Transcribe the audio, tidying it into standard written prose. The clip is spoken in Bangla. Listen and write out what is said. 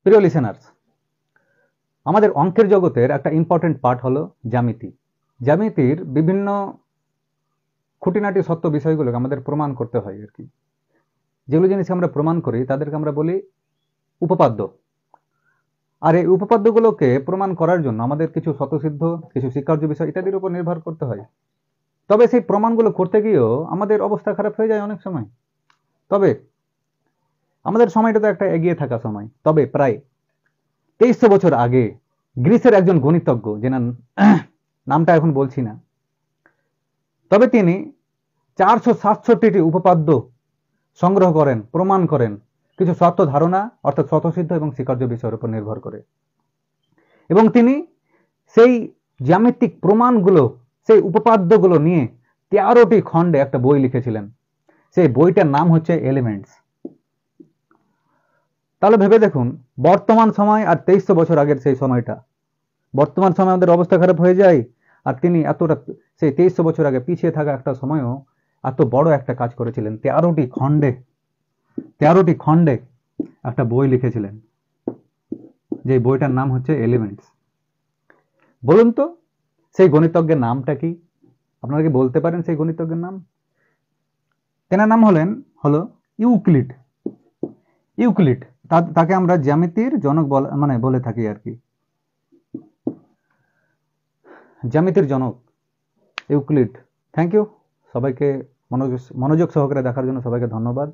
প্রিয় লিসেনার্স, আমাদের অঙ্কের জগতের একটা ইম্পর্টেন্ট পার্ট হলো জ্যামিতি। জ্যামিতির বিভিন্ন খুঁটিনাটি সত্য বিষয়গুলোকে আমাদের প্রমাণ করতে হয় আর কি। যেগুলো জিনিস আমরা প্রমাণ করি তাদেরকে আমরা বলি উপপাদ্য। আর এই উপপাদ্যগুলোকে প্রমাণ করার জন্য আমাদের কিছু স্বতঃসিদ্ধ, কিছু স্বীকার্য বিষয় ইত্যাদির উপর নির্ভর করতে হয়। তবে সেই প্রমাণগুলো করতে গিয়েও আমাদের অবস্থা খারাপ হয়ে যায় অনেক সময়। তবে আমাদের সময়টা তো একটা এগিয়ে থাকা সময়। তবে প্রায় 2300 বছর আগে গ্রিসের একজন গণিতজ্ঞ, যেনার নামটা এখন বলছি না, তবে তিনি 467টি উপপাদ্য সংগ্রহ করেন, প্রমাণ করেন কিছু সত্য ধারণা অর্থাৎ স্বতঃসিদ্ধ এবং স্বীকার্য বিষয়ের উপর নির্ভর করে। এবং তিনি সেই জ্যামিতিক প্রমাণগুলো, সেই উপপাদ্যগুলো নিয়ে 13টি খণ্ডে একটা বই লিখেছিলেন। সেই বইটার নাম হচ্ছে এলিমেন্টস। তাহলে ভেবে দেখুন, বর্তমান সময় আর 2300 বছর আগের সেই সময়টা, বর্তমান সময় আমাদের অবস্থা খারাপ হয়ে যায়, আর তিনি এতটা সেই 2300 বছর আগে পিছিয়ে থাকা একটা সময়ও এত বড় একটা কাজ করেছিলেন। 13টি খণ্ডে একটা বই লিখেছিলেন, যে বইটার নাম হচ্ছে এলিমেন্টস। বলুন তো সেই গণিতজ্ঞের নামটা কি? আপনারা কি বলতে পারেন সেই গণিতজ্ঞের নাম? তেনার নাম হলো ইউক্লিড। ইউক্লিড, তাকে আমরা জ্যামিতির জনক বলে থাকি আর কি। জ্যামিতির জনক ইউক্লিড। থ্যাংক ইউ সবাইকে, মনোযোগ সহকারে দেখার জন্য সবাইকে ধন্যবাদ।